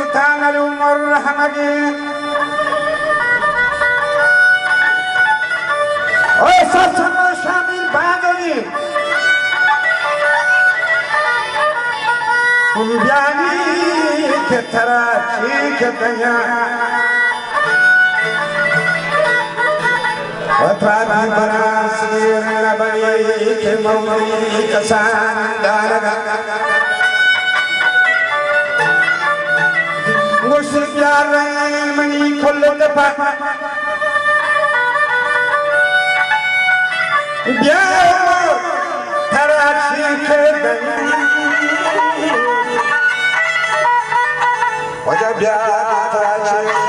سلطان الأمور حمدي وسلطان شامل باغني بياني كتراشي كتيا وترابي براسي نبني كمومي كسان دارا मुश्किल मनी खोल दफा तराशी के वजह तराशी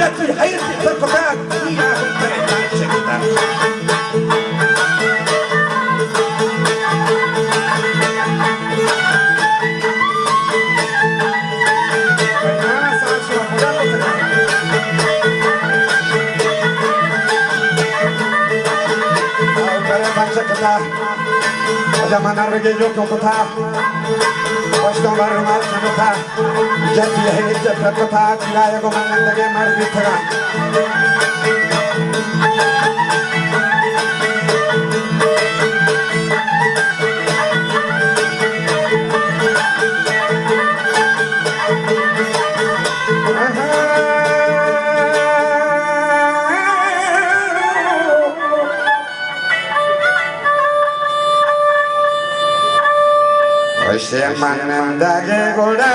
جاتي حياتي تقطع يا بنت شكتا zaman arge jo ko tha pashto mar mal chano tha jati hai jat ko tha kilaya ko manand ge mar bi thaga se mananda ge goda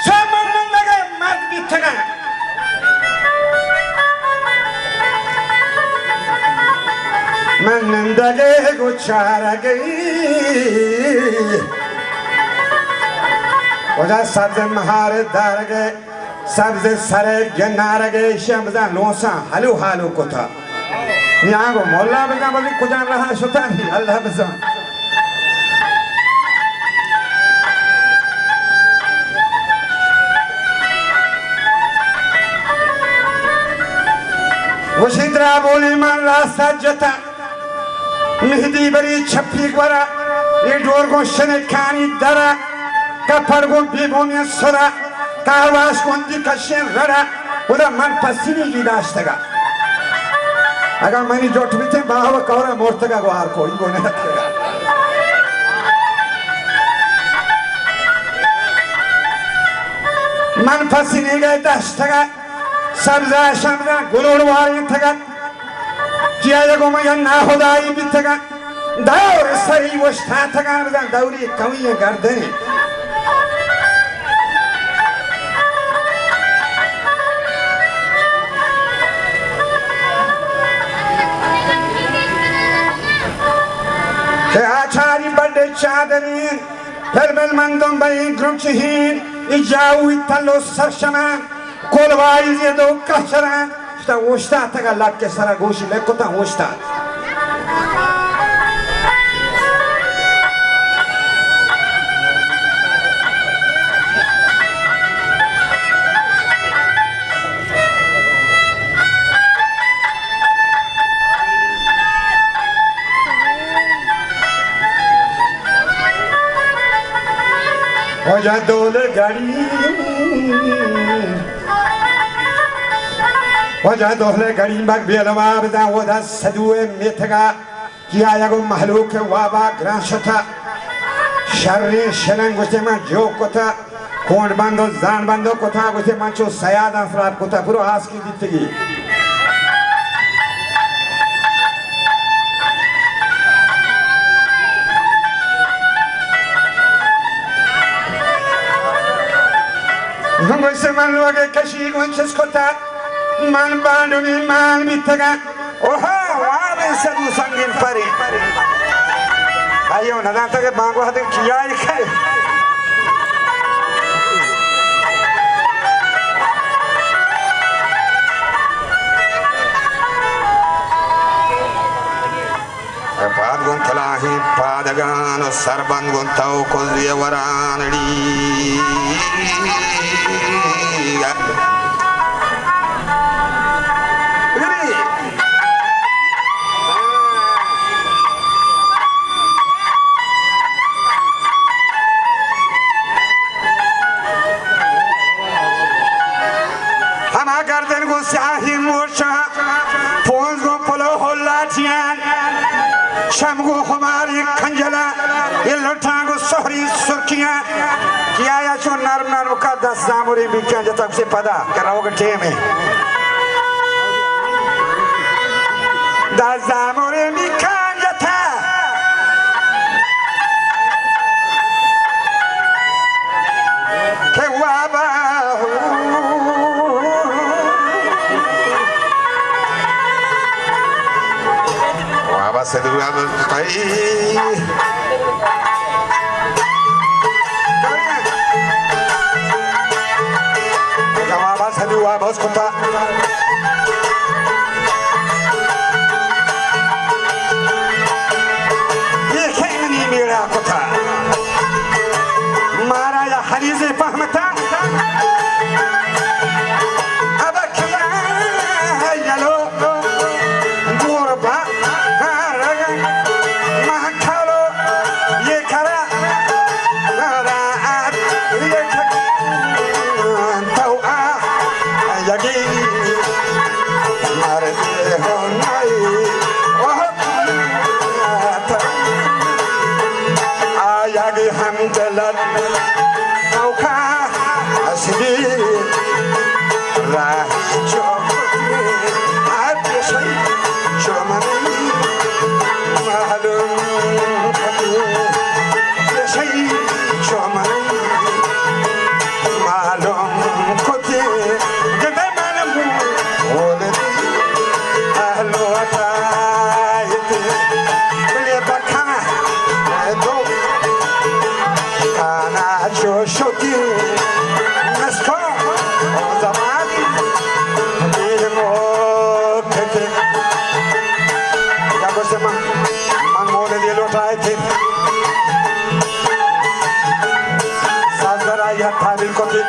se mananda ge mat bithaga mananda ge gochara ge oja sabze mahare darge sabze sare genarge shamza losa halu halu kota niago molla bega bali kujan raha shotani allah bazan washindra boli man rasta jata mehdi bari chappi gwara ye dor go shene kani dara kapargo bibomya sora kawas kondi kashen rara oda man pasini gidashtaga aga mani jot bite bahawa kawra mortaga go har koi go ne hatega man pasini ga dashtaga sabza shamza gulur wari taga kiya go mayan na hodai bitaga daur sari washta taga dauri kawiye gardani Achari bade chadarin, perbel mandom bayi grunchihin, ijawi talo sarshana, kolwai yedo kachara, sta woshta taga lakke sara goshi lekota woshta. Oja dole gari, oja dole gari bag bielama bida oda sadue metaga kiya yago mahluk waba grashata sharri shelan gostema jokota kond bando zan bando kotha gostema cho sayad afrab kotha puro aski ditigi Gongse man loge kashi gonches kota man bandu mi man bitaga oha wabe sadu sangin pari ayo nadanta ke bango hade kiya ikhe pad gon thalahi padagan sarban gon tau koziye waranadi Hama garden go sahi morsha pons go polo hollatian sham go hamari khanjala ilotha go sohri surkiya kiya ya cho narm narm ka 10 zamuri bikya jatak se pada karaoke teme 10 zamuri bikya jata ke waba Abasadu Abaskuta. Ye kemini mira kota. Mara ya harize fahmata. Abakla yalo gurba haraga mahkalo ye kara raat ye tawa yagi mare honai ayagi hamdalat tauka asdi rah chokti atshay chomani malum khati shay chomani malum khati gade malum ole ahlo atayit bile bakana do kana shoti nasko zamani demo kete ya bosema man mole de lotaye the sazara ya tabil kote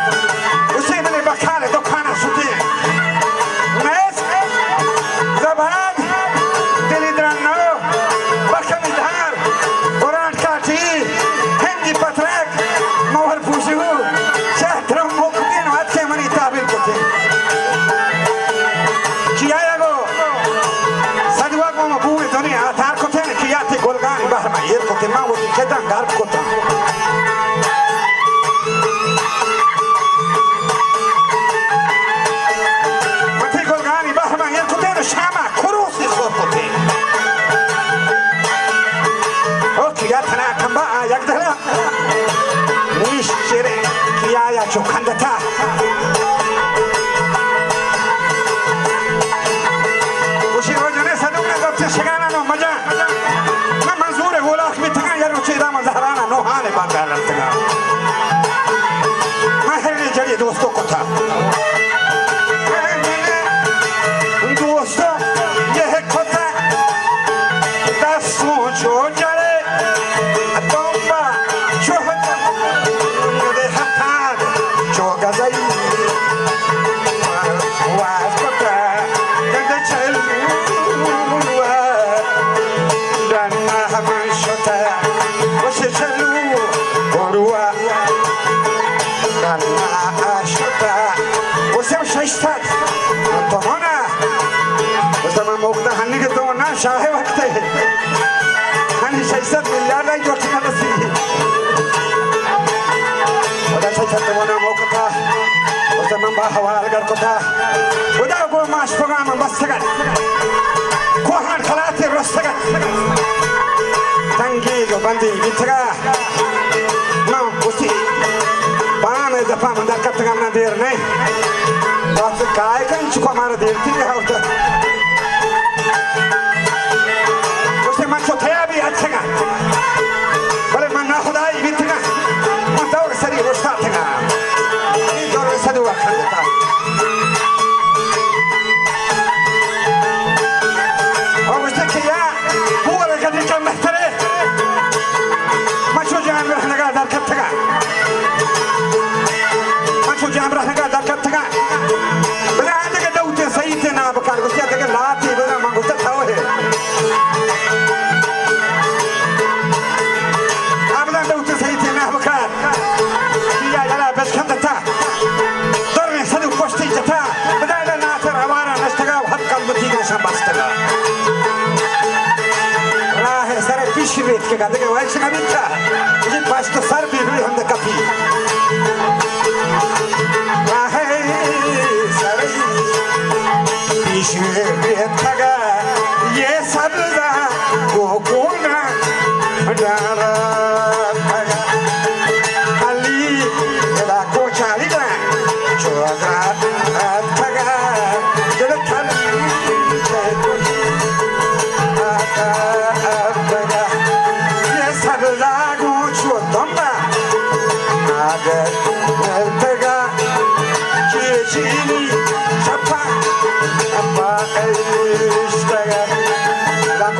usse bile bakale to kana suti mes zaban dilidranno bakamidhar quran kati hindi patrak mohar pushu shahtram muktin hatke mani tabil kote kiya yago sadwa ko mabuwe toni atar kote ne kiyate golgan bahma yer kote ma wo kedan garb kota mati golgan bahma yer kote ne shama kurusi kote o kiyatana kamba yagdala nish chere kiya ya chokandata ushi rojane saduna gapte shigana no maja ma manzur hai wola akhmi tanga yar cheda mazharana no hane bandar tanga ma hele jari dosto ko tha dosto ye kota daso jo jare tomba chohta de hatad chogazai was kota gande chelu dan mahaman shota was chelu borua dan ashota was shaistat tomona was ma mokta hanni ke tomona shahe waqt hai hani shaistat milyar rai jotina nasi oda shaistat tomona mokta was ma ba hawal gar kota oda go mas program basagat ko han khalate rosagat tangi go bandi bitra ma usi bana da pam dar katgam na der nahi bas kai kan chuko mara der thi hauta usse man chotaya bhi achega bale man na khudai bitra man daur sari rosta thega ni daur sadu akhanda او مشتكيا هو اللي قد كان محترف ما شو جامر احنا قاعد اركبتها ما شو جامر احنا قاعد اركبتها بلا عندك دوت سيدنا بكار قلت لك لا تي بلا ما قلت له ابدا دوت سيدنا بكار يا يلا بس كنتها درني صدق وشتي جتا بدأنا ناثر عوارا نشتغل وحد قلبتي نشان بستغل راه سر پیش بیت که گاده که وایش نمیتا این پشت سر بیروی هم دکتی راه سر پیش بیت که یه سبزه گوگونا دارا علی ادا کوچالی دن چوگرد که دل کلی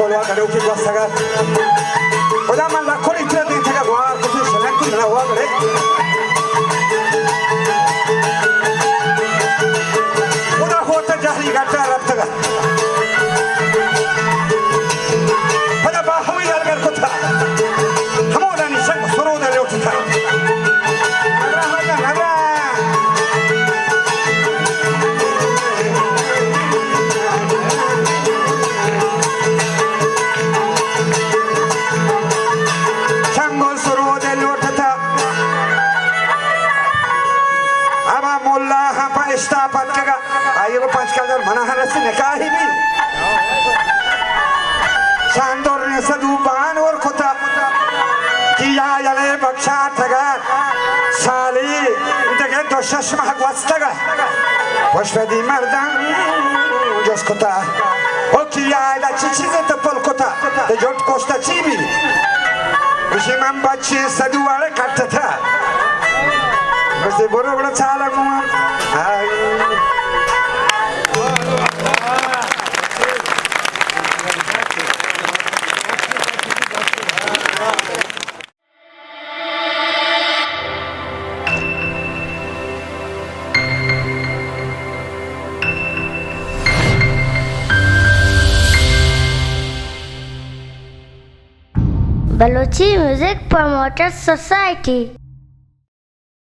bolwa gare uki gwa saga oda man la khori tre din thaga gwa kusi select tu na hua gare oda hota jahri gata rab taga pada ba hami yar gar kotha hamoda ni sang soro da le utha nagra Patkaga, ayo Patkaga, Manaharas in a Kahibi Sandor Nesaduban or Kota Kia Yale Bakshataga Sali, the Gento Shashma Wastaga Washpedi Mardan Joskota Okia, the Chichis at the Polkota, the Jot Costa Chibi Vishimambachi Saduare Katata. Mas boro boro chala kuma Balochi Music Promoters Society